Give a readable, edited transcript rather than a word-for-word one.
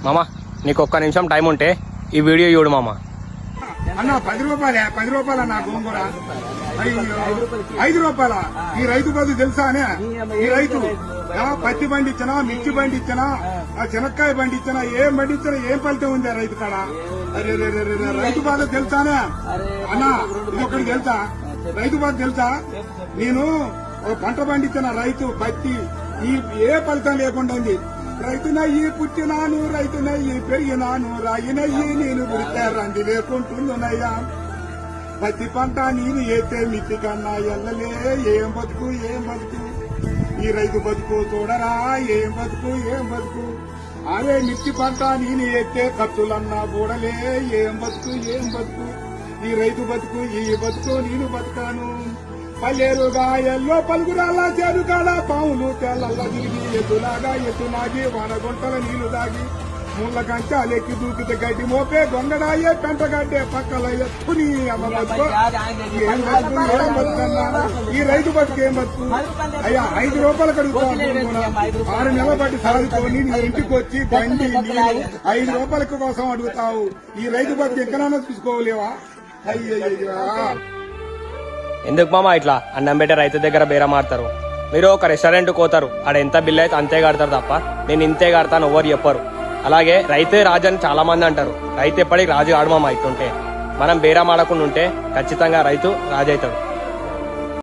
మామ నీకు ఒక్క నిమిషం టైం ఉంటే ఈ వీడియో చూడు మామ. అన్న 10 రూపాయలే, 10 రూపాయల నా గోంగూర 5 రూపాయల. ఈ రైతు బదులు తెలుసా అనే? ఈ రైతు పత్తి పండించినా, మిర్చి పండించినా, శనక్కాయ పండించినా, ఏం పండించినా ఏం ఫలితం ఉంది ఆ రైతు కాడ? అరే రైతు బాధ తెలుసానే అన్న? ఇది ఒకటి తెలుసా? రైతు బాధ తెలుసా? నేను పంట పండించిన రైతు పత్తి ఏ ఫలితం లేకుండా ఉంది. రైతునయ్యి పుట్టినాను, రైతునయ్యి పెరిగినాను, రాయినయ్యి నేను పుడితే రంది లేకుంటుందనయ్యా. పత్తి పంట నేను ఏతే మిత్తి కన్నా ఎల్లలే. ఏం బతుకు ఏం బతుకు ఈ రైతు బతుకు చూడరా, ఏం బతుకు ఏం బతుకు. అదే మిర్చి పంట నేను ఎత్తే ఖర్చులన్నా బూడలే. ఏం బతుకు ఏం బతుకు ఈ రైతు బతుకు, ఈ బతుకు నేను బతుకాను. పల్లెరుగా ఎల్లో పలుగురాలా చేరు కాడ పాములు తెల్లల్లా తిరిగి ఎద్దులాగా ఎత్తునాగి వానగుంటల నీళ్లు దాగి ముళ్ళ కంచాలెక్కి దూకితే గడ్డి మోపే గొంగడాయే పెంటగడ్డే పక్కల ఎత్తుని అమ్మ బతుకు. ఏం బతుకు ఏం బతుకన్నా ఈ రైతు బతుకు ఏం బతుకు? అయ్యా 5 రూపాయలు కడుగుతాను. 6 నెలల బట్టి సాగుతోని నీ ఇంటికి వచ్చి బండి నీళ్ళు 5 రూపాయల కోసం అడుగుతావు. ఈ రైతు బతుకు ఎక్కడైనా చూసుకోలేవా? అయ్యయ్యా ఎందుకు మామ ఇట్లా అన్నం పెట్టే రైతు దగ్గర బేరం ఆడతారు? మీరు ఒక రెస్టారెంట్ పోతారు, ఆడ ఎంత బిల్ అయితే అంతే కడతారు తప్ప నేను ఇంతే కడతాను ఎవరు చెప్పరు. అలాగే రైతే రాజు అని చాలా మంది అంటారు. రైతు ఎప్పటికి రాజు ఆడమామ ఇట్లుంటే మనం బేరం ఆడకుండా ఉంటే ఖచ్చితంగా రైతు రాజు అవుతాడు.